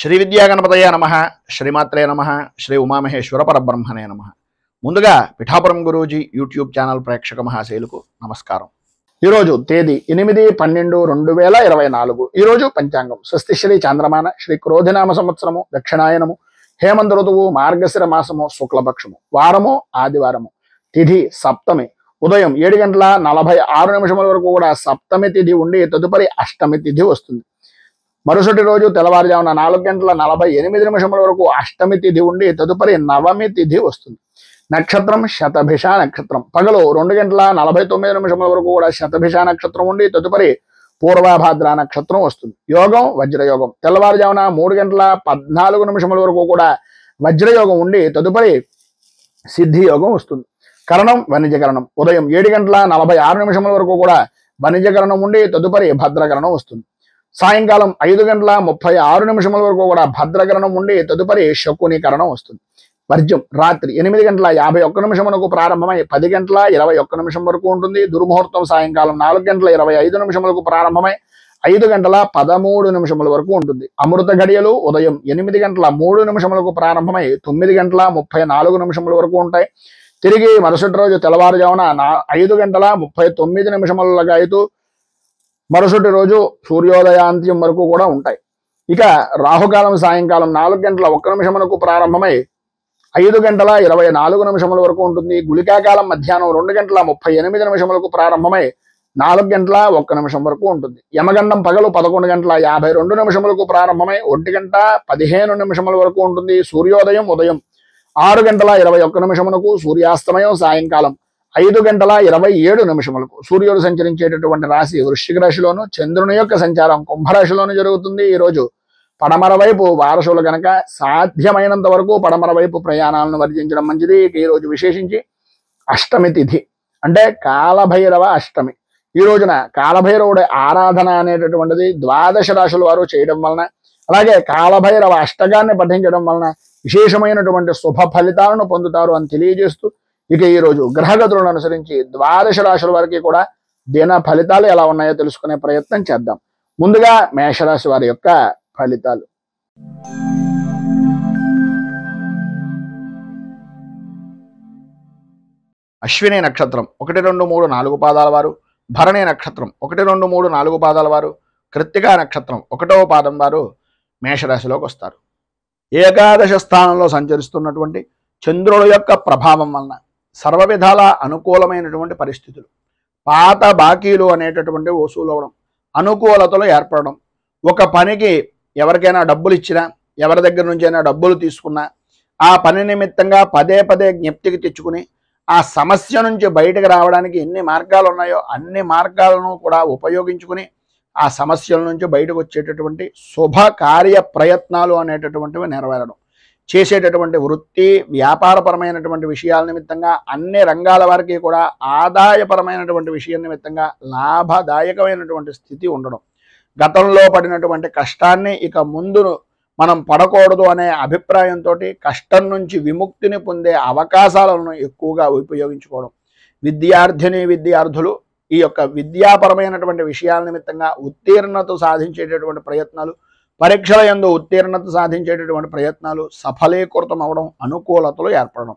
శ్రీ విద్యాగణపతయ నమః, శ్రీమాత్రే నమః, శ్రీ ఉమామహేశ్వర పరబ్రహ్మణే నమః. ముందుగా పిఠాపురం గురూజీ యూట్యూబ్ ఛానల్ ప్రేక్షక మహాశైలకు నమస్కారం. ఈరోజు తేదీ 8/12/2024. ఈరోజు పంచాంగం స్వస్తి శ్రీ చాంద్రమాన శ్రీ క్రోధినామ సంవత్సరము దక్షిణాయనము హేమంత ఋతువు మార్గశిర మాసము శుక్లపక్షము వారము ఆదివారము తిథి సప్తమి ఉదయం 7:46 వరకు కూడా సప్తమి తిథి ఉండి తదుపరి అష్టమి తిథి వస్తుంది. మరుసటి రోజు తెల్లవారుజామున 4:48 వరకు అష్టమి తిథి ఉండి తదుపరి నవమి తిథి వస్తుంది. నక్షత్రం శతభిష నక్షత్రం. పగలు 2:49 వరకు కూడా శతభిష నక్షత్రం ఉండి తదుపరి పూర్వభాద్ర నక్షత్రం వస్తుంది. యోగం వజ్రయోగం. తెల్లవారుజామున 3:14 వరకు కూడా వజ్రయోగం ఉండి తదుపరి సిద్ధి యోగం వస్తుంది. కరణం వణిజకరణం. ఉదయం 7:46 వరకు కూడా వణిజకరణం ఉండి తదుపరి భద్రకరణం వస్తుంది. సాయంకాలం 5:36 వరకు కూడా భద్రకరణం ఉండి తదుపరి శకునీకరణం వస్తుంది. వర్జ్యం రాత్రి 8:51 ప్రారంభమై 10:21 వరకు ఉంటుంది. దుర్ముహూర్తం సాయంకాలం 4:25 ప్రారంభమై 5:13 వరకు ఉంటుంది. అమృత గడియలు ఉదయం 8:03 ప్రారంభమై 9:34 వరకు ఉంటాయి. తిరిగి మరుసటి రోజు తెల్లవారుజామున 5:39 అయితే మరుసటి రోజు సూర్యోదయాంత్యం వరకు కూడా ఉంటాయి. ఇక రాహుకాలం సాయంకాలం 4:01 ప్రారంభమై 5:24 వరకు ఉంటుంది. గుళికాకాలం మధ్యాహ్నం 2:38 ప్రారంభమై 4:01 వరకు ఉంటుంది. యమగండం పగలు 11:52 ప్రారంభమై 1:15 వరకు ఉంటుంది. సూర్యోదయం ఉదయం 6:21 సూర్యాస్తమయం సాయంకాలం 5:27 సూర్యుడు సంచరించేటటువంటి రాశి వృశ్చిక రాశిలోను, చంద్రుని యొక్క సంచారం కుంభరాశిలోను జరుగుతుంది. ఈరోజు పడమర వైపు వారసులు కనుక సాధ్యమైనంత వరకు పడమర వైపు ప్రయాణాలను వర్జించడం మంచిది. ఈ రోజు విశేషించి అష్టమి తిథి అంటే కాలభైరవ అష్టమి. ఈ రోజున కాలభైరవుడి ఆరాధన అనేటటువంటిది 12 రాశుల వారు చేయడం వలన, అలాగే కాలభైరవ అష్టకాన్ని పఠించడం వలన విశేషమైనటువంటి శుభ ఫలితాలను పొందుతారు అని తెలియజేస్తూ, ఇక ఈరోజు గ్రహగతులను అనుసరించి 12 రాశుల వారికి కూడా దిన ఫలితాలు ఎలా ఉన్నాయో తెలుసుకునే ప్రయత్నం చేద్దాం. ముందుగా మేషరాశి వారి యొక్క ఫలితాలు. అశ్విని నక్షత్రం 1, 2, 3, 4 పాదాల వారు, భరణి నక్షత్రం 1, 2, 3, 4 పాదాల వారు, కృత్తికా నక్షత్రం 1వ పాదం వారు మేషరాశిలోకి వస్తారు. ఏకాదశ స్థానంలో సంచరిస్తున్నటువంటి చంద్రుల యొక్క ప్రభావం వలన సర్వ విధాల అనుకూలమైనటువంటి పరిస్థితులు, పాత బాకీలు అనేటటువంటి వసూలు అవడం, అనుకూలతలు ఏర్పడడం, ఒక పనికి ఎవరికైనా డబ్బులు ఇచ్చినా, ఎవరి దగ్గర నుంచి అయినా డబ్బులు తీసుకున్నా ఆ పని నిమిత్తంగా పదే జ్ఞప్తికి తెచ్చుకుని ఆ సమస్య నుంచి బయటకు రావడానికి ఎన్ని మార్గాలు ఉన్నాయో అన్ని మార్గాలను కూడా ఉపయోగించుకుని ఆ సమస్యల నుంచి బయటకు వచ్చేటటువంటి శుభ కార్య ప్రయత్నాలు అనేటటువంటివి నెరవేరడం, చేసేటటువంటి వృత్తి వ్యాపారపరమైనటువంటి విషయాల నిమిత్తంగా అన్ని రంగాల వారికి కూడా ఆదాయపరమైనటువంటి విషయం నిమిత్తంగా లాభదాయకమైనటువంటి స్థితి ఉండడం, గతంలో పడినటువంటి కష్టాన్ని ఇక ముందు మనం పడకూడదు అనే అభిప్రాయంతో కష్టం నుంచి విముక్తిని పొందే అవకాశాలను ఎక్కువగా ఉపయోగించుకోవడం, విద్యార్థులు ఈ యొక్క విద్యాపరమైనటువంటి విషయాల నిమిత్తంగా ఉత్తీర్ణత సాధించేటటువంటి ప్రయత్నాలు, పరీక్షల యందు ఉత్తీర్ణత సాధించేటటువంటి ప్రయత్నాలు సఫలీకృతం అవడం, అనుకూలతలు ఏర్పడడం,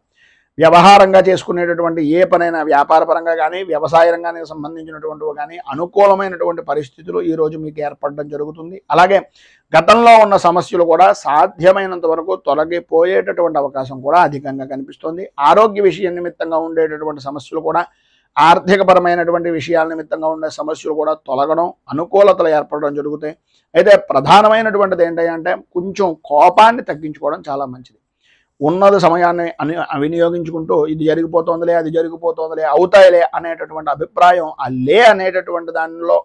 వ్యవహారంగా చేసుకునేటటువంటి ఏ పనైనా వ్యాపారపరంగా కానీ వ్యవసాయ రంగానికి సంబంధించినటువంటివి కానీ అనుకూలమైనటువంటి పరిస్థితులు ఈరోజు మీకు ఏర్పడడం జరుగుతుంది. అలాగే గతంలో ఉన్న సమస్యలు కూడా సాధ్యమైనంత వరకు తొలగిపోయేటటువంటి అవకాశం కూడా అధికంగా కనిపిస్తుంది. ఆరోగ్య విషయం నిమిత్తంగా ఉండేటటువంటి సమస్యలు కూడా, ఆర్థికపరమైనటువంటి విషయాల నిమిత్తంగా ఉండే సమస్యలు కూడా తొలగడం, అనుకూలతలు ఏర్పడడం జరుగుతాయి. అయితే ప్రధానమైనటువంటిది ఏంటంటే కొంచెం కోపాన్ని తగ్గించుకోవడం చాలా మంచిది. ఉన్నది సమయాన్ని వినియోగించుకుంటూ ఇది జరిగిపోతుందిలే, అది జరిగిపోతుందిలే, అవుతాయిలే అనేటటువంటి అభిప్రాయం ఆ అనేటటువంటి దానిలో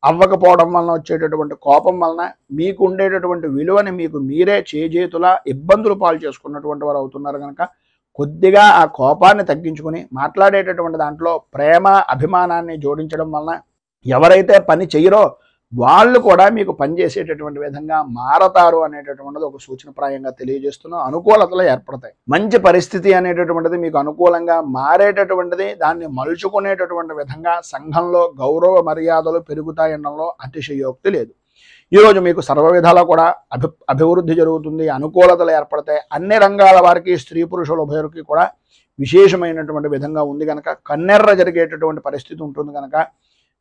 అవ్వకపోవడం వలన వచ్చేటటువంటి కోపం వలన మీకు ఉండేటటువంటి విలువని మీకు మీరే చేజేతులా ఇబ్బందులు పాలు చేసుకున్నటువంటి వారు అవుతున్నారు కనుక కొద్దిగా ఆ కోపాన్ని తగ్గించుకుని మాట్లాడేటటువంటి దాంట్లో ప్రేమ అభిమానాన్ని జోడించడం వలన ఎవరైతే పని చెయ్యరో వాళ్ళు కూడా మీకు పనిచేసేటటువంటి విధంగా మారతారు అనేటటువంటిది ఒక సూచనప్రాయంగా తెలియజేస్తున్న అనుకూలతలు ఏర్పడతాయి. మంచి పరిస్థితి అనేటటువంటిది మీకు అనుకూలంగా మారేటటువంటిది, దాన్ని మలుచుకునేటటువంటి విధంగా సంఘంలో గౌరవ మర్యాదలు పెరుగుతాయనడంలో అతిశయోక్తి లేదు. ఈరోజు మీకు సర్వ విధాలా కూడా అభివృద్ధి జరుగుతుంది, అనుకూలతలు ఏర్పడతాయి. అన్ని రంగాల వారికి, స్త్రీ పురుషుల ఉభయులకి కూడా విశేషమైనటువంటి విధంగా ఉంది కనుక కన్నెర్ర జరిగేటటువంటి పరిస్థితి ఉంటుంది కనుక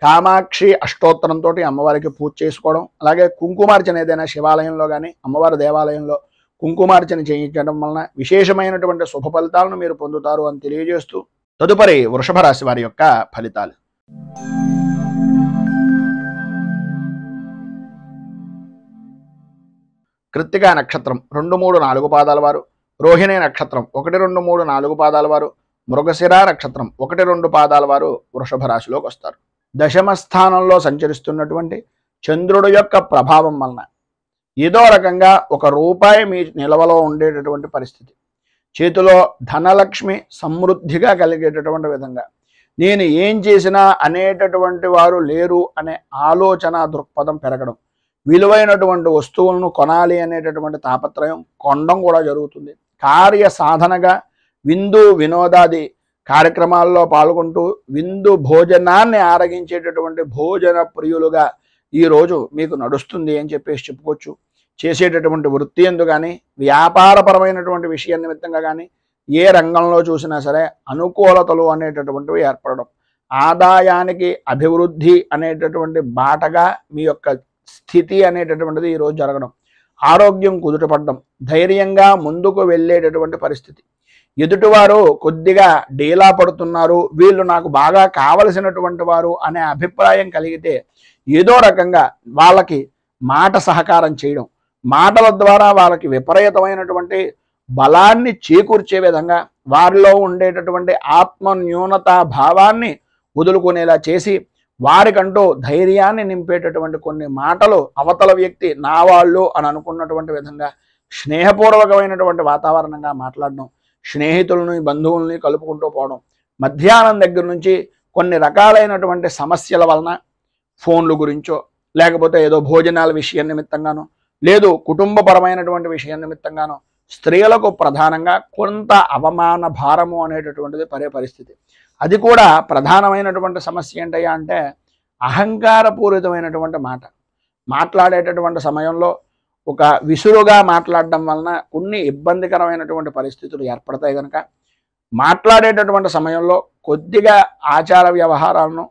కామాక్షి అష్టోత్తరంతో అమ్మవారికి పూజ చేసుకోవడం, అలాగే కుంకుమార్చన ఏదైనా శివాలయంలో కానీ అమ్మవారి దేవాలయంలో కుంకుమార్చన చేయించడం వలన విశేషమైనటువంటి శుభ ఫలితాలను మీరు పొందుతారు అని తెలియజేస్తూ తదుపరి వృషభ రాశి వారి యొక్క ఫలితాలు. కృత్తికా నక్షత్రం 2, 3, 4 పాదాల వారు, రోహిణి నక్షత్రం 1, 2, 3, 4 పాదాల వారు, మృగశిర నక్షత్రం 1, 2 పాదాల వారు వృషభ రాశిలోకి వస్తారు. దశమ స్థానంలో సంచరిస్తున్నటువంటి చంద్రుడు యొక్క ప్రభావం వలన ఏదో రకంగా ₹1 మీ నిల్వలో ఉండేటటువంటి పరిస్థితి, చేతిలో ధనలక్ష్మి సమృద్ధిగా కలిగేటటువంటి విధంగా, నేను ఏం చేసినా అనేటటువంటి వారు లేరు అనే ఆలోచన దృక్పథం పెరగడం, విలువైనటువంటి వస్తువులను కొనాలి అనేటటువంటి తాపత్రయం కొనడం కూడా జరుగుతుంది. కార్య సాధనగా విందు వినోదాది కార్యక్రమాల్లో పాల్గొంటూ విందు భోజనాన్ని ఆరగించేటటువంటి భోజన ప్రియులుగా ఈరోజు మీకు నడుస్తుంది అని చెప్పేసి చెప్పుకోవచ్చు. చేసేటటువంటి వృత్తి ఎందు కానీ వ్యాపారపరమైనటువంటి విషయం నిమిత్తంగా కానీ ఏ రంగంలో చూసినా సరే అనుకూలతలు అనేటటువంటివి ఏర్పడడం, ఆదాయానికి అభివృద్ధి అనేటటువంటి బాటగా మీ యొక్క స్థితి అనేటటువంటిది ఈరోజు జరగడం, ఆరోగ్యం కుదుటపడడం, ధైర్యంగా ముందుకు వెళ్ళేటటువంటి పరిస్థితి, ఎదుటివారు కొద్దిగా డీలా పడుతున్నారు, వీళ్ళు నాకు బాగా కావలసినటువంటి వారు అనే అభిప్రాయం కలిగితే ఏదో రకంగా వాళ్ళకి మాట సహకారం చేయడం, మాటల ద్వారా వాళ్ళకి విపరీతమైనటువంటి బలాన్ని చేకూర్చే విధంగా వారిలో ఉండేటటువంటి ఆత్మ న్యూనతా భావాన్ని వదులుకునేలా చేసి వారికంటూ ధైర్యాన్ని నింపేటటువంటి కొన్ని మాటలు అవతల వ్యక్తి నా వాళ్ళు అని అనుకున్నటువంటి విధంగా స్నేహపూర్వకమైనటువంటి వాతావరణంగా మాట్లాడడం, స్నేహితులని బంధువుల్ని కలుపుకుంటూ పోవడం, మధ్యాహ్నం దగ్గర నుంచి కొన్ని రకాలైనటువంటి సమస్యల వలన ఫోన్లు గురించో లేకపోతే ఏదో భోజనాల విషయం నిమిత్తంగానో లేదు కుటుంబపరమైనటువంటి విషయం నిమిత్తంగానో స్త్రీలకు ప్రధానంగా కొంత అవమాన భారము అనేటటువంటిది పడే పరిస్థితి. అది కూడా ప్రధానమైనటువంటి సమస్య ఏంటయ్యా అంటే అహంకారపూరితమైనటువంటి మాట్లాడేటటువంటి సమయంలో ఒక విసురుగా మాట్లాడడం వలన కొన్ని ఇబ్బందికరమైనటువంటి పరిస్థితులు ఏర్పడతాయి కనుక మాట్లాడేటటువంటి సమయంలో కొద్దిగా ఆచార వ్యవహారాలను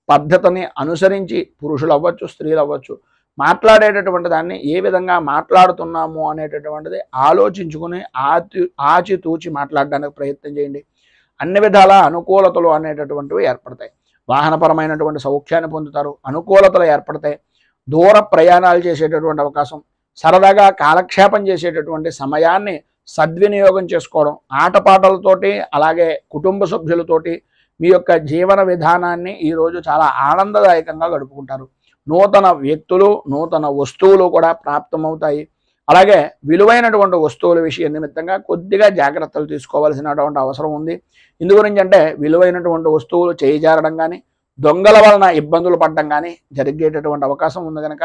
పద్ధతిని అనుసరించి పురుషులు అవ్వచ్చు స్త్రీలు అవ్వచ్చు మాట్లాడేటటువంటి దాన్ని ఏ విధంగా మాట్లాడుతున్నాము అనేటటువంటిది ఆలోచించుకుని ఆచితూచి మాట్లాడడానికి ప్రయత్నం చేయండి. అన్ని విధాల అనుకూలతలు అనేటటువంటివి ఏర్పడతాయి. వాహనపరమైనటువంటి సౌఖ్యాన్ని పొందుతారు, అనుకూలతలు ఏర్పడతాయి. దూర ప్రయాణాలు చేసేటటువంటి అవకాశం, సరదాగా కాలక్షేపం చేసేటటువంటి సమయాన్ని సద్వినియోగం చేసుకోవడం, ఆటపాటలతోటి అలాగే కుటుంబ సభ్యులతోటి మీ యొక్క జీవన విధానాన్ని ఈరోజు చాలా ఆనందదాయకంగా గడుపుకుంటారు. నూతన వ్యక్తులు నూతన వస్తువులు కూడా ప్రాప్తమవుతాయి. అలాగే విలువైనటువంటి వస్తువుల విషయం నిమిత్తంగా కొద్దిగా జాగ్రత్తలు తీసుకోవాల్సినటువంటి అవసరం ఉంది. ఇందు గురించి అంటే విలువైనటువంటి వస్తువులు చేయిజారడం కానీ దొంగల వలన ఇబ్బందులు పడడం కానీ జరిగేటటువంటి అవకాశం ఉంది కనుక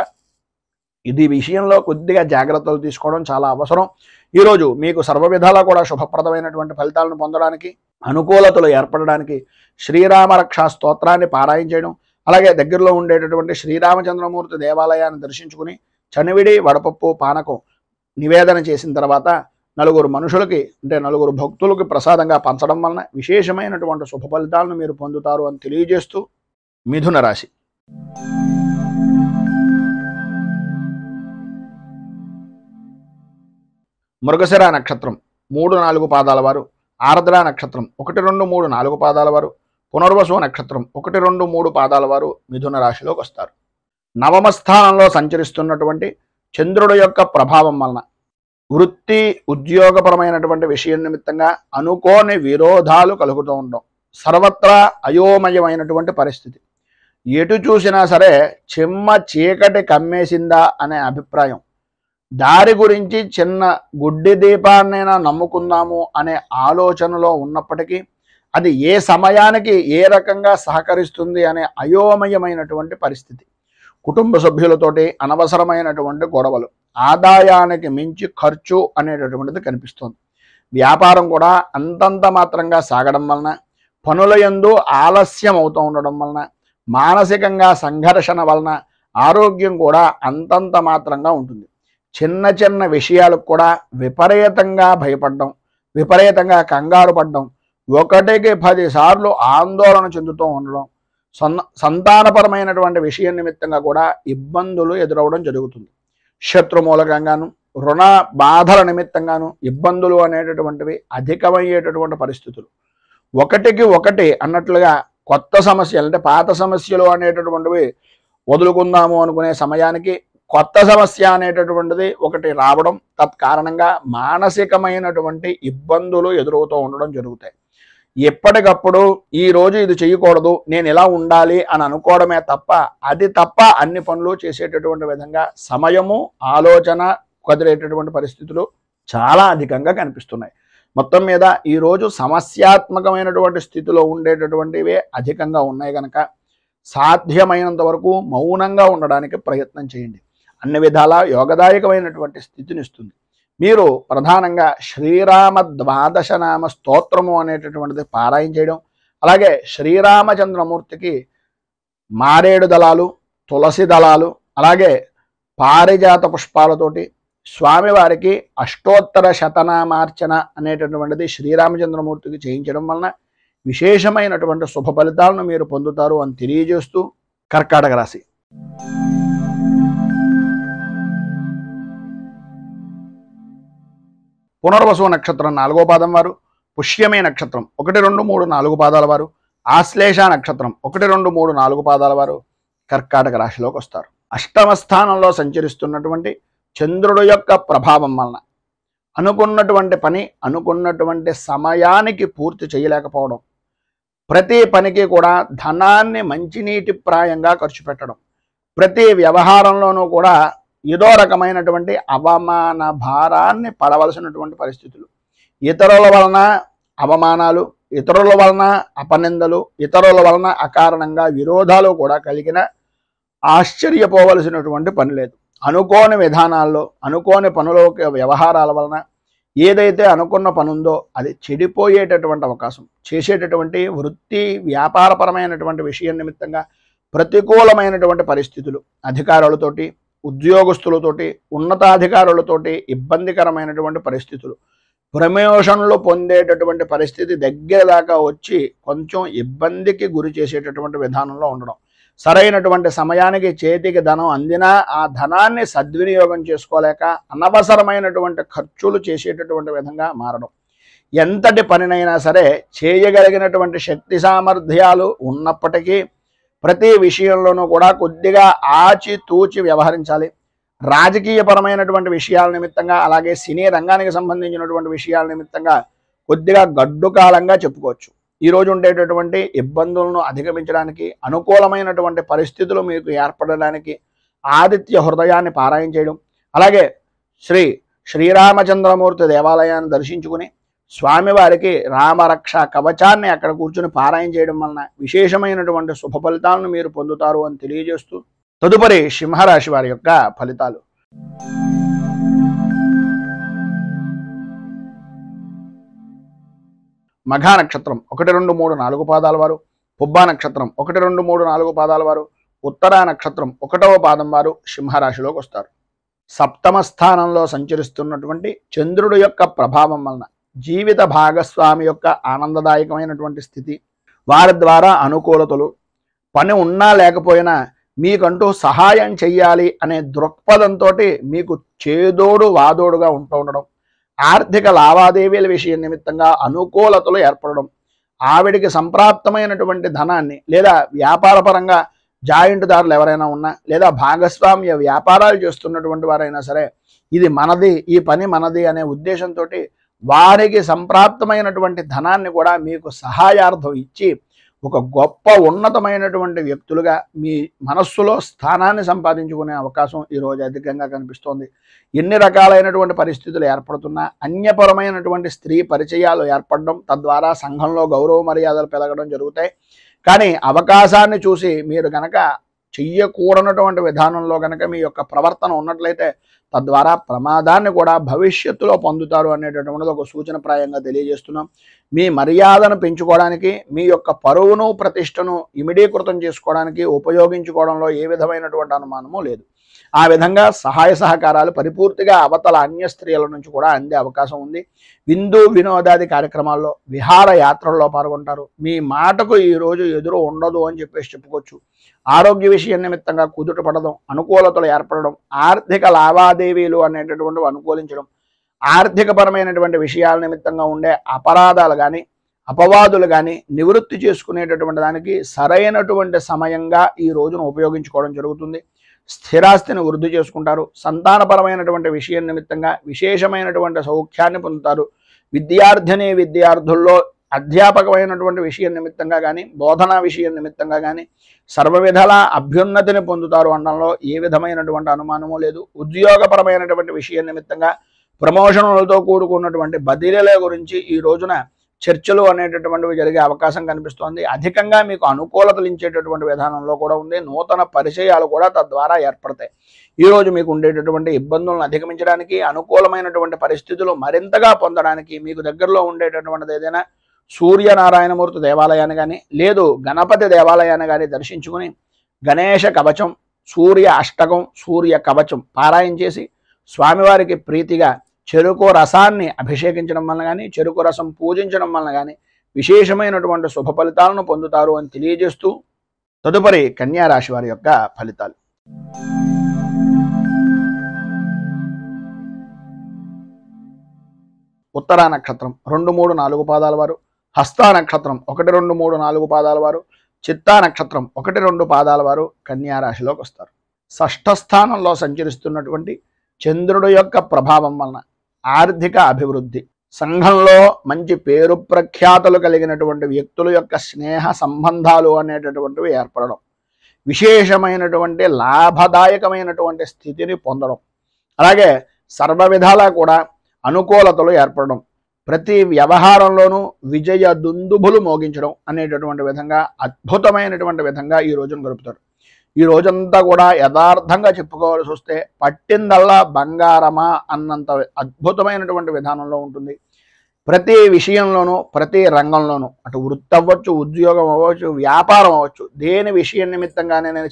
ఇది విషయంలో కొద్దిగా జాగ్రత్తలు తీసుకోవడం చాలా అవసరం. ఈరోజు మీకు సర్వ విధాలా కూడా శుభప్రదమైనటువంటి ఫలితాలను పొందడానికి అనుకూలతలు ఏర్పడడానికి శ్రీరామ రక్షా స్తోత్రాన్ని పారాయణ చేయడం, అలాగే దగ్గరలో ఉండేటటువంటి శ్రీరామచంద్రమూర్తి దేవాలయాన్ని దర్శించుకుని చనివిడి వడపప్పు పానకం నివేదన చేసిన తర్వాత నలుగురు మనుషులకి అంటే నలుగురు భక్తులకి ప్రసాదంగా పంచడం వలన విశేషమైనటువంటి శుభ ఫలితాలను మీరు పొందుతారు అని తెలియజేస్తూ మిథున రాశి. మృగశిర నక్షత్రం 3, 4 పాదాల వారు, ఆర్ద్ర నక్షత్రం 1, 2, 3, 4 పాదాల వారు, పునర్వసు నక్షత్రం 1, 2, 3 పాదాల వారు మిథున రాశిలోకి వస్తారు. నవమ స్థానంలో సంచరిస్తున్నటువంటి చంద్రుడు యొక్క ప్రభావం వలన వృత్తి ఉద్యోగపరమైనటువంటి విషయం నిమిత్తంగా అనుకోని విరోధాలు కలుగుతూ ఉండడం, సర్వత్రా అయోమయమైనటువంటి పరిస్థితి, ఎటు చూసినా సరే చిమ్మ చీకటి కమ్మేసిందా అనే అభిప్రాయం, దారి గురించి చిన్న గుడ్డి దీపాన్నైనా నమ్ముకుందాము అనే ఆలోచనలో ఉన్నప్పటికీ అది ఏ సమయానికి ఏ రకంగా సహకరిస్తుంది అనే అయోమయమైనటువంటి పరిస్థితి, కుటుంబ సభ్యులతోటి అనవసరమైనటువంటి గొడవలు, ఆదాయానికి మించి ఖర్చు అనేటటువంటిది కనిపిస్తుంది. వ్యాపారం కూడా అంతంత మాత్రంగా సాగడం వలన, పనుల యందు ఆలస్యం అవుతూ ఉండడం వలన, మానసికంగా సంఘర్షణ వలన ఆరోగ్యం కూడా అంతంత మాత్రంగా ఉంటుంది. చిన్న చిన్న విషయాలకు కూడా విపరీతంగా భయపడడం, విపరీతంగా కంగారు పడడం, ఒకటికి 10 సార్లు ఆందోళన చెందుతూ ఉండడం, సంతానపరమైనటువంటి విషయం నిమిత్తంగా కూడా ఇబ్బందులు ఎదురవడం జరుగుతుంది. శత్రు మూలకంగాను, రుణ బాధల నిమిత్తంగాను ఇబ్బందులు అనేటటువంటివి అధికమయ్యేటటువంటి పరిస్థితులు. ఒకటికి ఒకటి అన్నట్లుగా కొత్త సమస్యలు అంటే పాత సమస్యలు అనేటటువంటివి వదులుకుందాము అనుకునే సమయానికి కొత్త సమస్య అనేటటువంటిది ఒకటి రావడం, తత్కారణంగా మానసికమైనటువంటి ఇబ్బందులు ఎదురవుతూ ఉండడం జరుగుతాయి. ఎప్పటికప్పుడు ఈ రోజు ఇది చేయకూడదు, నేను ఇలా ఉండాలి అని అనుకోవడమే తప్ప అన్ని పనులు చేసేటటువంటి విధంగా సమయము ఆలోచన కుదిరేటటువంటి పరిస్థితులు చాలా అధికంగా కనిపిస్తున్నాయి. మొత్తం మీద ఈరోజు సమస్యాత్మకమైనటువంటి స్థితిలో ఉండేటటువంటివే అధికంగా ఉన్నాయి కనుక సాధ్యమైనంత వరకు మౌనంగా ఉండడానికి ప్రయత్నం చేయండి. అన్ని విధాలా యోగదాయకమైనటువంటి స్థితిని ఇస్తుంది. మీరు ప్రధానంగా శ్రీరామ ద్వాదశనామ స్తోత్రము అనేటటువంటిది పారాయణ చేయడం, అలాగే శ్రీరామచంద్రమూర్తికి మారేడు దళాలు, తులసి దళాలు, అలాగే పారిజాత పుష్పాలతోటి స్వామివారికి అష్టోత్తర శతనామార్చన అనేటటువంటిది శ్రీరామచంద్రమూర్తికి చేయించడం వలన విశేషమైనటువంటి శుభ ఫలితాలను మీరు పొందుతారు అని తెలియజేస్తూ కర్కాటక రాశి. పునర్వసు నక్షత్రం 4వ పాదం వారు, పుష్యమే నక్షత్రం 1, 2, 3, 4 పాదాల వారు, ఆశ్లేష నక్షత్రం 1, 2, 3, 4 పాదాల వారు కర్కాటక రాశిలోకి వస్తారు. అష్టమ స్థానంలో సంచరిస్తున్నటువంటి చంద్రుడు యొక్క ప్రభావం వలన అనుకున్నటువంటి పని అనుకున్నటువంటి సమయానికి పూర్తి చేయలేకపోవడం, ప్రతి పనికి కూడా ధనాన్ని మంచినీటి ప్రాయంగా ఖర్చు పెట్టడం, ప్రతి వ్యవహారంలోనూ కూడా ఏదో రకమైనటువంటి అవమాన భారాన్ని పడవలసినటువంటి పరిస్థితులు, ఇతరుల వలన అవమానాలు, ఇతరుల వలన అపనిందలు, ఇతరుల వలన అకారణంగా విరోధాలు కూడా కలిగిన ఆశ్చర్యపోవలసినటువంటి పని లేదు. అనుకోని విధానాల్లో అనుకోని పనుల వ్యవహారాల వలన ఏదైతే అనుకున్న పని ఉందో అది చెడిపోయేటటువంటి అవకాశం, చేసేటటువంటి వృత్తి వ్యాపారపరమైనటువంటి విషయం నిమిత్తంగా ప్రతికూలమైనటువంటి పరిస్థితులు, అధికారులతోటి ఉద్యోగస్తులతోటి ఉన్నతాధికారులతోటి ఇబ్బందికరమైనటువంటి పరిస్థితులు, ప్రమోషన్లు పొందేటటువంటి పరిస్థితి దగ్గర దాకా వచ్చి కొంచెం ఇబ్బందికి గురి చేసేటటువంటి విధానంలో ఉండడం, సరైనటువంటి సమయానికి చేతికి ధనం అందినా ఆ ధనాన్ని సద్వినియోగం చేసుకోలేక అనవసరమైనటువంటి ఖర్చులు చేసేటటువంటి విధంగా మారడం, ఎంతటి పనినైనా సరే చేయగలిగినటువంటి శక్తి సామర్థ్యాలు ఉన్నప్పటికీ ప్రతి విషయంలోనూ కూడా కొద్దిగా ఆచితూచి వ్యవహరించాలి. రాజకీయపరమైనటువంటి విషయాల నిమిత్తంగా, అలాగే సినీ రంగానికి సంబంధించినటువంటి విషయాల నిమిత్తంగా కొద్దిగా గడ్డు కాలంగా చెప్పుకోవచ్చు. ఈరోజు ఉండేటటువంటి ఇబ్బందులను అధిగమించడానికి, అనుకూలమైనటువంటి పరిస్థితులు మీకు ఏర్పడడానికి ఆదిత్య హృదయాన్ని పారాయణ చేయడం, అలాగే శ్రీరామచంద్రమూర్తి దేవాలయాన్ని దర్శించుకుని స్వామివారికి రామరక్ష కవచాన్ని అక్కడ కూర్చుని పారాయణ చేయడం వలన విశేషమైనటువంటి శుభ ఫలితాలను మీరు పొందుతారు అని తెలియజేస్తూ తదుపరి సింహరాశి వారి యొక్క ఫలితాలు. మఘా నక్షత్రం 1, 2, 3, 4 పాదాల వారు, పుబ్బా నక్షత్రం 1, 2, 3, 4 పాదాల వారు, ఉత్తరా నక్షత్రం 1వ పాదం వారు సింహరాశిలోకి వస్తారు. సప్తమ స్థానంలో సంచరిస్తున్నటువంటి చంద్రుడు యొక్క ప్రభావం వలన జీవిత భాగస్వామి యొక్క ఆనందదాయకమైనటువంటి స్థితి, వారి ద్వారా అనుకూలతలు, పని ఉన్నా లేకపోయినా మీకంటూ సహాయం చెయ్యాలి అనే దృక్పథంతో మీకు చేదోడు వాదోడుగా ఉంటూ ఉండడం, ఆర్థిక లావాదేవీల విషయం నిమిత్తంగా అనుకూలతలు ఏర్పడడం, ఆవిడికి సంప్రాప్తమైనటువంటి ధనాన్ని లేదా వ్యాపారపరంగా జాయింట్దారులు ఎవరైనా ఉన్నా లేదా భాగస్వామ్య వ్యాపారాలు చేస్తున్నటువంటి వారైనా సరే ఇది మనది, ఈ పని మనది అనే ఉద్దేశంతో వారికి సంప్రాప్తమైనటువంటి ధనాన్ని కూడా మీకు సహాయార్థం ఇచ్చి ఒక గొప్ప ఉన్నతమైనటువంటి వ్యక్తులుగా మీ మనస్సులో స్థానాన్ని సంపాదించుకునే అవకాశం ఈరోజు అధికంగా కనిపిస్తోంది. ఎన్ని రకాలైనటువంటి పరిస్థితులు ఏర్పడుతున్నా అన్యపరమైనటువంటి స్త్రీ పరిచయాలు ఏర్పడడం, తద్వారా సంఘంలో గౌరవ మర్యాదలు పెరగడం జరుగుతాయి. కానీ అవకాశాన్ని చూసి మీరు కనుక చెయ్యకూడనటువంటి విధానంలో కనుక మీ యొక్క ప్రవర్తన ఉన్నట్లయితే తద్వారా ప్రమాదాన్ని కూడా భవిష్యత్తులో పొందుతారు అనేటటువంటిది ఒక సూచనప్రాయంగా తెలియజేస్తున్నాం. మీ మర్యాదను పెంచుకోవడానికి, మీ యొక్క పరువును ప్రతిష్టను ఇమిడీకృతం చేసుకోవడానికి ఉపయోగించుకోవడంలో ఏ విధమైనటువంటి అనుమానము లేదు. ఆ విధంగా సహాయ సహకారాలు పరిపూర్తిగా అవతల అన్య స్త్రీల నుంచి కూడా అందే అవకాశం ఉంది. విందు వినోదాది కార్యక్రమాల్లో, విహార యాత్రల్లో పాల్గొంటారు. మీ మాటకు ఈరోజు ఎదురు ఉండదు అని చెప్పుకోవచ్చు. ఆరోగ్య విషయం నిమిత్తంగా కుదుట పడడం, అనుకూలతలు ఏర్పడడం, ఆర్థిక లావాదేవీలు అనేటటువంటివి అనుకూలించడం, ఆర్థికపరమైనటువంటి విషయాల నిమిత్తంగా ఉండే అపరాధాలు కానీ అపవాదులు కానీ నివృత్తి చేసుకునేటటువంటి దానికి సరైనటువంటి సమయంగా ఈ రోజును ఉపయోగించుకోవడం జరుగుతుంది. స్థిరాస్తిని వృద్ధి చేసుకుంటారు. సంతానపరమైనటువంటి విషయం నిమిత్తంగా విశేషమైనటువంటి సౌఖ్యాన్ని పొందుతారు. విద్యార్థుల్లో అధ్యాపకమైనటువంటి విషయం నిమిత్తంగా కానీ బోధనా విషయం నిమిత్తంగా కానీ సర్వవిధాల అభ్యున్నతిని పొందుతారు అనడంలో ఏ విధమైనటువంటి అనుమానము లేదు. ఉద్యోగపరమైనటువంటి విషయం నిమిత్తంగా ప్రమోషన్లతో కూడుకున్నటువంటి బదిలీల గురించి ఈ రోజున చర్చలు అనేటటువంటివి జరిగే అవకాశం కనిపిస్తోంది. అధికంగా మీకు అనుకూలతలు ఇచ్చేటటువంటి విధానంలో కూడా ఉంది. నూతన పరిచయాలు కూడా తద్వారా ఏర్పడతాయి. ఈరోజు మీకు ఉండేటటువంటి ఇబ్బందులను అధిగమించడానికి, అనుకూలమైనటువంటి పరిస్థితులు మరింతగా పొందడానికి మీకు దగ్గరలో ఉండేటటువంటిది ఏదైనా సూర్యనారాయణమూర్తి దేవాలయాన్ని కానీ లేదు గణపతి దేవాలయాన్ని కానీ దర్శించుకుని గణేష కవచం, సూర్య అష్టకం, సూర్య కవచం పారాయణ చేసి స్వామివారికి ప్రీతిగా చెరుకు రసాన్ని అభిషేకించడం వలన కానీ చెరుకు రసం పూజించడం వలన కానీ విశేషమైనటువంటి శుభ ఫలితాలను పొందుతారు అని తెలియజేస్తూ తదుపరి కన్యా రాశి వారి యొక్క ఫలితాలు. ఉత్తరా నక్షత్రం 2, 3, 4 పాదాల వారు, హస్తా నక్షత్రం 1, 2, 3, 4 పాదాల వారు, చిత్తా నక్షత్రం 1, 2 పాదాల వారు కన్యా రాశిలోకి వస్తారు. షష్ఠ స్థానంలో సంచరిస్తున్నటువంటి చంద్రుడి యొక్క ప్రభావం వలన ఆర్థిక అభివృద్ధి, సంఘంలో మంచి పేరు ప్రఖ్యాతులు కలిగినటువంటి వ్యక్తుల యొక్క స్నేహ సంబంధాలు అనేటటువంటివి ఏర్పడడం, విశేషమైనటువంటి లాభదాయకమైనటువంటి స్థితిని పొందడం, అలాగే సర్వ విధాలా కూడా అనుకూలతలు ఏర్పడడం, ప్రతి వ్యవహారంలోనూ విజయ దుందుభులు మోగించడం అనేటటువంటి విధంగా అద్భుతమైనటువంటి విధంగా ఈ రోజును గడుపుతారు. ఈ రోజంతా కూడా యథార్థంగా చెప్పుకోవాల్సి వస్తే పట్టిందల్లా బంగారమా అన్నంత అద్భుతమైనటువంటి విధానంలో ఉంటుంది. ప్రతి విషయంలోనూ, ప్రతి రంగంలోనూ, అటు వృత్తి అవ్వచ్చు, ఉద్యోగం అవ్వచ్చు, వ్యాపారం అవ్వచ్చు, దేని విషయం నిమిత్తంగానే నేను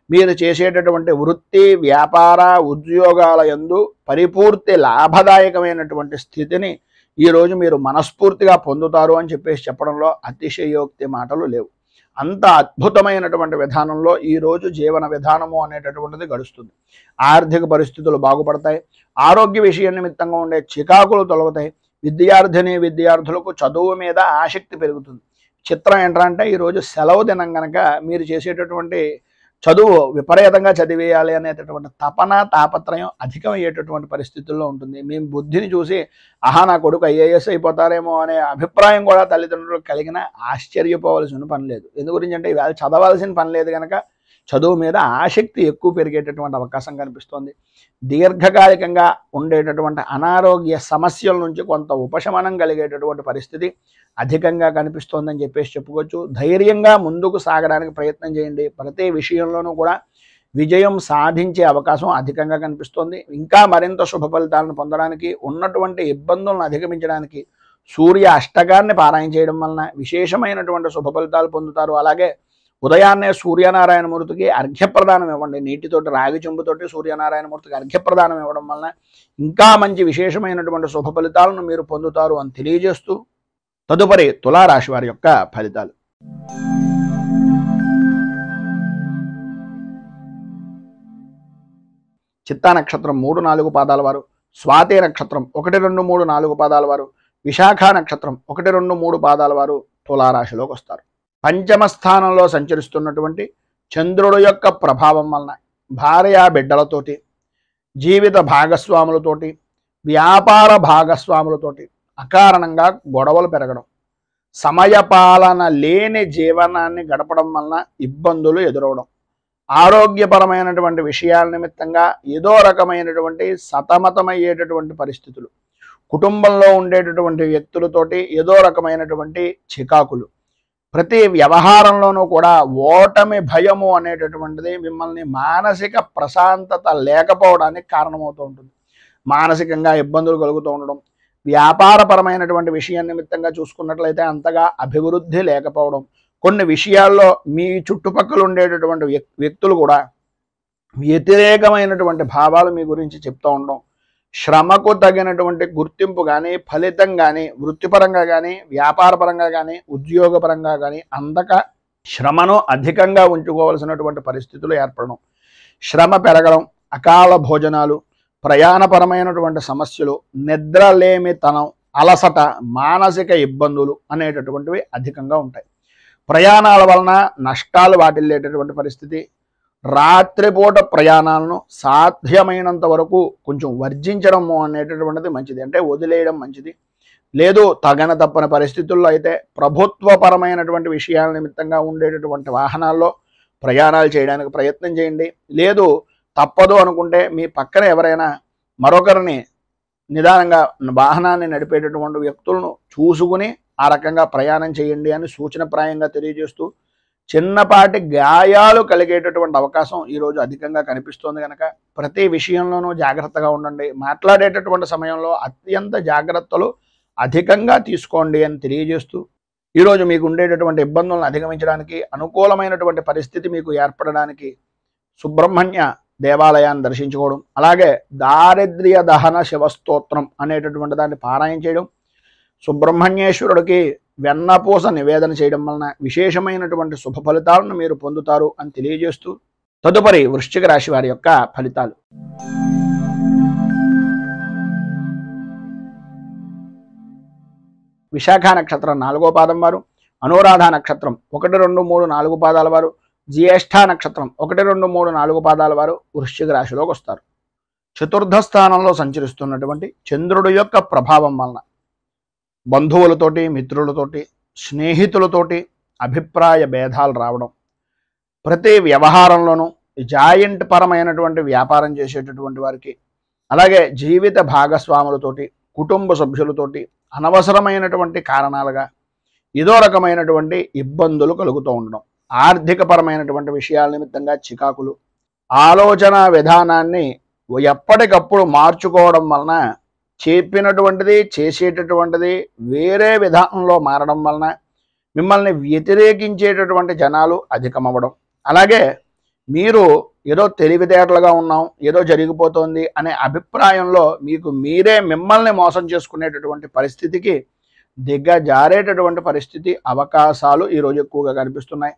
మీరు చేసేటటువంటి వృత్తి, వ్యాపార, ఉద్యోగాల యందు పరిపూర్తి లాభదాయకమైనటువంటి స్థితిని ఈరోజు మీరు మనస్ఫూర్తిగా పొందుతారు అని చెప్పడంలో అతిశయోక్తి మాటలు లేవు. అంత అద్భుతమైనటువంటి విధానంలో ఈరోజు జీవన విధానము అనేటటువంటిది గడుస్తుంది. ఆర్థిక పరిస్థితులు బాగుపడతాయి. ఆరోగ్య విషయం నిమిత్తంగా ఉండే చికాకులు తొలగుతాయి. విద్యార్థులకు చదువు మీద ఆసక్తి పెరుగుతుంది. చిత్రం ఏంటంటే ఈరోజు సెలవు దినం కనుక మీరు చేసేటటువంటి చదువు విపరీతంగా చదివేయాలి అనేటటువంటి తపన, తాపత్రయం అధికమయ్యేటటువంటి పరిస్థితుల్లో ఉంటుంది. మేము బుద్ధిని చూసి నా కొడుకు ఐఏఎస్ అయిపోతారేమో అనే అభిప్రాయం కూడా తల్లిదండ్రులకు కలిగిన ఆశ్చర్యపోవలసిన పని లేదు. ఎందు గురించి అంటే ఇవాళ చదవాల్సిన పని లేదు కనుక చదువు మీద ఆసక్తి ఎక్కువ పెరిగేటటువంటి అవకాశం కనిపిస్తోంది. దీర్ఘకాలికంగా ఉండేటటువంటి అనారోగ్య సమస్యల నుంచి కొంత ఉపశమనం కలిగేటటువంటి పరిస్థితి అధికంగా కనిపిస్తోందని చెప్పుకోవచ్చు. ధైర్యంగా ముందుకు సాగడానికి ప్రయత్నం చేయండి. ప్రతి విషయంలోనూ కూడా విజయం సాధించే అవకాశం అధికంగా కనిపిస్తోంది. ఇంకా మరింత శుభ ఫలితాలను పొందడానికి, ఉన్నటువంటి ఇబ్బందులను అధిగమించడానికి సూర్య అష్టకాన్ని పారాయణ చేయడం వలన విశేషమైనటువంటి శుభ ఫలితాలు పొందుతారు. అలాగే ఉదయాన్నే సూర్యనారాయణమూర్తికి అర్ఘ్యప్రదానం ఇవ్వండి. నీటితోటి, రాగి చెంబుతోటి సూర్యనారాయణమూర్తికి అర్ఘ్యప్రదానం ఇవ్వడం వలన ఇంకా మంచి విశేషమైనటువంటి శుభ ఫలితాలను మీరు పొందుతారు అని తెలియజేస్తూ తదుపరి తులారాశి వారి యొక్క ఫలితాలు. చిత్తా నక్షత్రం 3, 4 పాదాల వారు, స్వాతి నక్షత్రం 1, 2, 3, 4 పాదాల వారు, విశాఖ నక్షత్రం 1, 2, 3 పాదాల వారు తులారాశిలోకి వస్తారు. పంచమ స్థానంలో సంచరిస్తున్నటువంటి చంద్రుడు యొక్క ప్రభావం వలన భార్యా బిడ్డలతోటి, జీవిత భాగస్వాములతోటి, వ్యాపార భాగస్వాములతోటి అకారణంగా గొడవలు పెరగడం, సమయపాలన లేని జీవనాన్ని గడపడం వలన ఇబ్బందులు ఎదురవడం, ఆరోగ్యపరమైనటువంటి విషయాల నిమిత్తంగా ఏదో రకమైనటువంటి సతమతమయ్యేటటువంటి పరిస్థితులు, కుటుంబంలో ఉండేటటువంటి వ్యక్తులతోటి ఏదో రకమైనటువంటి చికాకులు, ప్రతి వ్యవహారంలోనూ కూడా ఓటమి భయము అనేటటువంటిది మిమ్మల్ని మానసిక ప్రశాంతత లేకపోవడానికి కారణమవుతూ ఉంటుంది. మానసికంగా ఇబ్బందులు కలుగుతూ ఉండడం, వ్యాపారపరమైనటువంటి విషయం నిమిత్తంగా చూసుకున్నట్లయితే అంతగా అభివృద్ధి లేకపోవడం, కొన్ని విషయాల్లో మీ చుట్టుపక్కల ఉండేటటువంటి వ్యక్తులు కూడా వ్యతిరేకమైనటువంటి భావాలు మీ గురించి చెప్తూ ఉండడం, శ్రమకు తగినటువంటి గుర్తింపు కానీ ఫలితం కానీ వృత్తిపరంగా కానీ వ్యాపారపరంగా కానీ ఉద్యోగపరంగా కానీ అందక శ్రమను అధికంగా ఉంచుకోవాల్సినటువంటి పరిస్థితులు ఏర్పడడం, శ్రమ పెరగడం, అకాల భోజనాలు, ప్రయాణపరమైనటువంటి సమస్యలు, నిద్రలేమితనం, అలసట, మానసిక ఇబ్బందులు అనేటటువంటివి అధికంగా ఉంటాయి. ప్రయాణాల వలన నష్టాలు వాటిల్లేటటువంటి పరిస్థితి, రాత్రిపూట ప్రయాణాలను సాధ్యమైనంత వరకు కొంచెం వర్జించడము అనేటటువంటిది మంచిది, అంటే వదిలేయడం మంచిది. లేదు తగన తప్పని పరిస్థితుల్లో అయితే ప్రభుత్వపరమైనటువంటి విషయాల నిమిత్తంగా ఉండేటటువంటి వాహనాల్లో ప్రయాణాలు చేయడానికి ప్రయత్నం చేయండి. లేదు తప్పదు అనుకుంటే మీ పక్కన ఎవరైనా మరొకరిని నిదానంగా వాహనాన్ని నడిపేటటువంటి వ్యక్తులను చూసుకుని ఆ రకంగా ప్రయాణం చేయండి అని సూచనప్రాయంగా తెలియజేస్తూ, చిన్నపాటి గాయాలు కలిగేటటువంటి అవకాశం ఈరోజు అధికంగా కనిపిస్తోంది కనుక ప్రతి విషయంలోనూ జాగ్రత్తగా ఉండండి. మాట్లాడేటటువంటి సమయంలో అత్యంత జాగ్రత్తలు అధికంగా తీసుకోండి అని తెలియజేస్తూ, ఈరోజు మీకు ఉండేటటువంటి ఇబ్బందులను అధిగమించడానికి అనుకూలమైనటువంటి పరిస్థితి మీకు ఏర్పడడానికి సుబ్రహ్మణ్య దేవాలయాన్ని దర్శించుకోవడం, అలాగే దారిద్ర్య దహన శివస్తోత్రం అనేటటువంటి దాన్ని పారాయణ చేయడం, సుబ్రహ్మణ్యేశ్వరుడికి వెన్నపూస నివేదన చేయడం వలన విశేషమైనటువంటి శుభ ఫలితాలను మీరు పొందుతారు అని తెలియజేస్తూ, తదుపరి వృశ్చిక రాశి వారి యొక్క ఫలితాలు. విశాఖ నక్షత్రం 4వ పాదం వారు, అనురాధ నక్షత్రం 1, 2, 3, 4 పాదాల వారు, జ్యేష్ఠ నక్షత్రం 1, 2, 3, 4 పాదాల వారు వృశ్చిక రాశిలోకి వస్తారు. చతుర్థ స్థానంలో సంచరిస్తున్నటువంటి చంద్రుడి యొక్క ప్రభావం వలన బంధువులతోటి, మిత్రులతోటి, స్నేహితులతోటి అభిప్రాయ భేదాలు రావడం, ప్రతి వ్యవహారంలోనూ జాయింట్ పరమైనటువంటి వ్యాపారం చేసేటటువంటి వారికి, అలాగే జీవిత భాగస్వాములతోటి, కుటుంబ సభ్యులతోటి అనవసరమైనటువంటి కారణాలుగా ఏదో రకమైనటువంటి ఇబ్బందులు కలుగుతూ ఉండడం, ఆర్థిక పరమైనటువంటి విషయాల నిమిత్తంగా చికాకులు, ఆలోచన విధానాన్ని ఎప్పటికప్పుడు మార్చుకోవడం వలన చెప్పినటువంటిది చేసేటటువంటిది వేరే విధానంలో మారడం వలన మిమ్మల్ని వ్యతిరేకించేటటువంటి జనాలు అధికమవ్వడం, అలాగే మీరు ఏదో తెలివితేటలుగా ఉన్నాం, ఏదో జరిగిపోతుంది అనే అభిప్రాయంలో మీకు మీరే మిమ్మల్ని మోసం చేసుకునేటటువంటి పరిస్థితికి దిగజారేటటువంటి పరిస్థితి అవకాశాలు ఈరోజు ఎక్కువగా కనిపిస్తున్నాయి.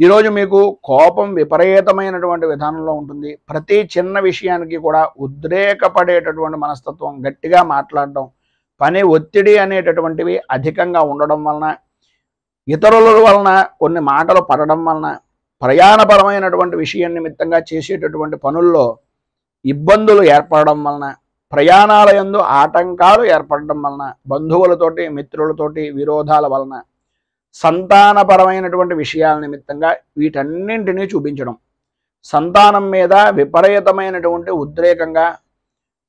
ఈరోజు మీకు కోపం విపరీతమైనటువంటి విధానంలో ఉంటుంది. ప్రతి చిన్న విషయానికి కూడా ఉద్రేకపడేటటువంటి మనస్తత్వం, గట్టిగా మాట్లాడడం, పని ఒత్తిడి అనేటటువంటివి అధికంగా ఉండడం వలన, ఇతరుల వలన కొన్ని మాటలు పడడం వలన, ప్రయాణపరమైనటువంటి విషయం నిమిత్తంగా చేసేటటువంటి పనుల్లో ఇబ్బందులు ఏర్పడడం వలన, ప్రయాణాల యందు ఆటంకాలు ఏర్పడడం వలన, బంధువులతోటి మిత్రులతోటి విరోధాల వలన, సంతానపరమైనటువంటి విషయాల నిమిత్తంగా వీటన్నింటినీ చూపించడం, సంతానం మీద విపరీతమైనటువంటి ఉద్రేకంగా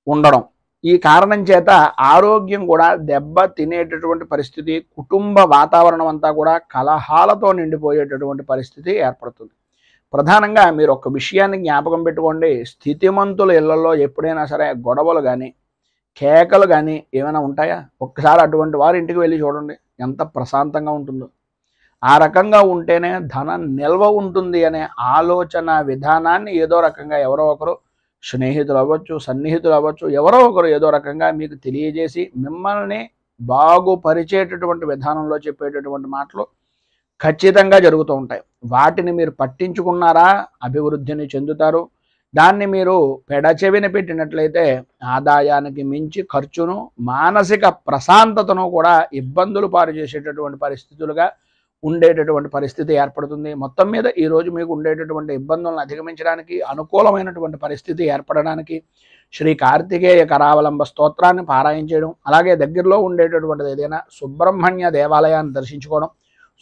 ఉండడం, ఈ కారణం చేత ఆరోగ్యం కూడా దెబ్బ తినేటటువంటి పరిస్థితి, కుటుంబ వాతావరణం అంతా కూడా కలహాలతో నిండిపోయేటటువంటి పరిస్థితి ఏర్పడుతుంది. ప్రధానంగా మీరు ఒక విషయాన్ని జ్ఞాపకం పెట్టుకోండి, స్థితిమంతుల ఇళ్లలో ఎప్పుడైనా సరే గొడవలు కానీ కేకలు కానీ ఏమైనా ఉంటాయా? ఒక్కసారి అటువంటి వారి ఇంటికి వెళ్ళి చూడండి, ఎంత ప్రశాంతంగా ఉంటుందో. ఆ రకంగా ఉంటేనే ధనం నిల్వ ఉంటుంది అనే ఆలోచన విధానాన్ని ఏదో రకంగా ఎవరో ఒకరు, స్నేహితులు అవ్వచ్చు, సన్నిహితులు అవ్వచ్చు, ఎవరో ఒకరు ఏదో రకంగా మీకు తెలియజేసి మిమ్మల్ని బాగుపరిచేటటువంటి విధానంలో చెప్పేటటువంటి మాటలు ఖచ్చితంగా జరుగుతూ ఉంటాయి. వాటిని మీరు పట్టించుకున్నారా అభివృద్ధిని చెందుతారు. దాన్ని మీరు పెడచెవిని పెట్టినట్లయితే ఆదాయానికి మించి ఖర్చును, మానసిక ప్రశాంతతను కూడా ఇబ్బందులు పాలు చేసేటటువంటి పరిస్థితులుగా ఉండేటటువంటి పరిస్థితి ఏర్పడుతుంది. మొత్తం మీద ఈరోజు మీకు ఉండేటటువంటి ఇబ్బందులను అధిగమించడానికి, అనుకూలమైనటువంటి పరిస్థితి ఏర్పడడానికి శ్రీ కార్తికేయ కరావలంబ స్తోత్రాన్ని పారాయణ చేయడం, అలాగే దగ్గరలో ఉండేటటువంటిది ఏదైనా సుబ్రహ్మణ్య దేవాలయాన్ని దర్శించుకోవడం,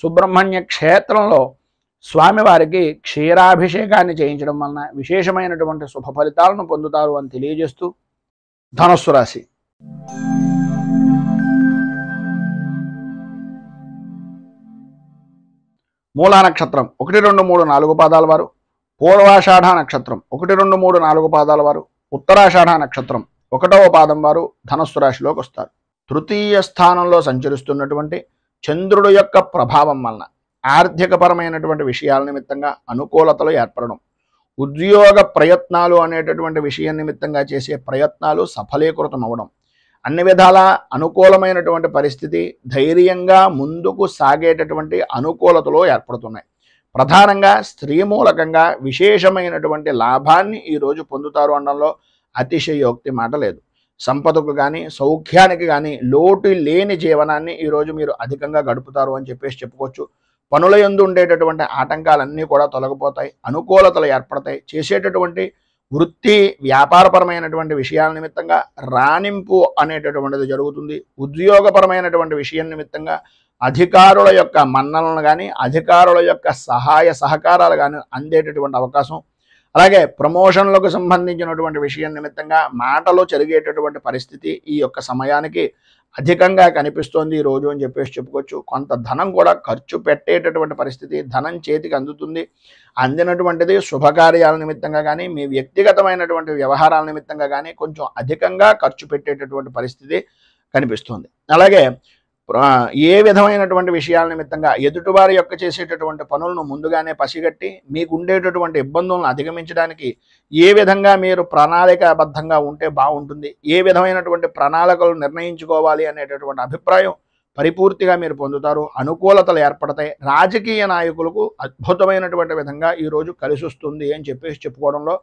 సుబ్రహ్మణ్య క్షేత్రంలో స్వామివారికి క్షీరాభిషేకాన్ని చేయించడం వలన విశేషమైనటువంటి శుభ ఫలితాలను పొందుతారు అని తెలియజేస్తూ, ధనుస్సు రాశి. మూలా నక్షత్రం 1, 2, 3, 4 పాదాల వారు, పూర్వాషాఢ నక్షత్రం 1, 2, 3, 4 పాదాల వారు, ఉత్తరాషాఢ నక్షత్రం 1వ పాదం వారు ధనస్సు రాశిలోకి వస్తారు. తృతీయ స్థానంలో సంచరిస్తున్నటువంటి చంద్రుడు యొక్క ప్రభావం వలన ఆర్థికపరమైనటువంటి విషయాల నిమిత్తంగా అనుకూలతలు ఏర్పడడం, ఉద్యోగ ప్రయత్నాలు అనేటటువంటి విషయం నిమిత్తంగా చేసే ప్రయత్నాలు సఫలీకృతం అవ్వడం, అన్ని విధాల అనుకూలమైనటువంటి పరిస్థితి, ధైర్యంగా ముందుకు సాగేటటువంటి అనుకూలతలు ఏర్పడుతున్నాయి. ప్రధానంగా స్త్రీ మూలకంగా విశేషమైనటువంటి లాభాన్ని ఈరోజు పొందుతారు అనడంలో అతిశయోక్తి మాట లేదు. సంపదకు కానీ సౌఖ్యానికి కానీ లోటు లేని జీవనాన్ని ఈరోజు మీరు అధికంగా గడుపుతారు అని చెప్పుకోవచ్చు. పనుల యందు ఉండేటటువంటి ఆటంకాలన్నీ కూడా తొలగిపోతాయి, అనుకూలతలు ఏర్పడతాయి. చేసేటటువంటి వృత్తి వ్యాపారపరమైనటువంటి విషయాల నిమిత్తంగా రాణింపు అనేటటువంటిది జరుగుతుంది. ఉద్యోగపరమైనటువంటి విషయం నిమిత్తంగా అధికారుల యొక్క మన్ననలు కానీ అధికారుల యొక్క సహాయ సహకారాలు కానీ అందేటటువంటి అవకాశం, అలాగే ప్రమోషన్లకు సంబంధించినటువంటి విషయం నిమిత్తంగా మాటలు జరిగేటటువంటి పరిస్థితి ఈ యొక్క సమయానికి అధికంగా కనిపిస్తోంది ఈ రోజు అని చెప్పుకోవచ్చు. కొంత ధనం కూడా ఖర్చు పెట్టేటటువంటి పరిస్థితి, ధనం చేతికి అందుతుంది. అందినటువంటిది శుభకార్యాల నిమిత్తంగా కానీ మీ వ్యక్తిగతమైనటువంటి వ్యవహారాల నిమిత్తంగా కానీ కొంచెం అధికంగా ఖర్చు పెట్టేటటువంటి పరిస్థితి కనిపిస్తుంది. అలాగే ఏ విధమైనటువంటి విషయాల నిమిత్తంగా ఎదుటివారి యొక్క చేసేటటువంటి పనులను ముందుగానే పసిగట్టి మీకు ఉండేటటువంటి ఇబ్బందులను అధిగమించడానికి ఏ విధంగా మీరు ప్రణాళికాబద్ధంగా ఉంటే బాగుంటుంది, ఏ విధమైనటువంటి ప్రణాళికలు నిర్ణయించుకోవాలి అనేటటువంటి అభిప్రాయం పరిపూర్తిగా మీరు పొందుతారు. అనుకూలతలు ఏర్పడతాయి. రాజకీయ నాయకులకు అద్భుతమైనటువంటి విధంగా ఈరోజు కలిసి వస్తుంది అని చెప్పుకోవడంలో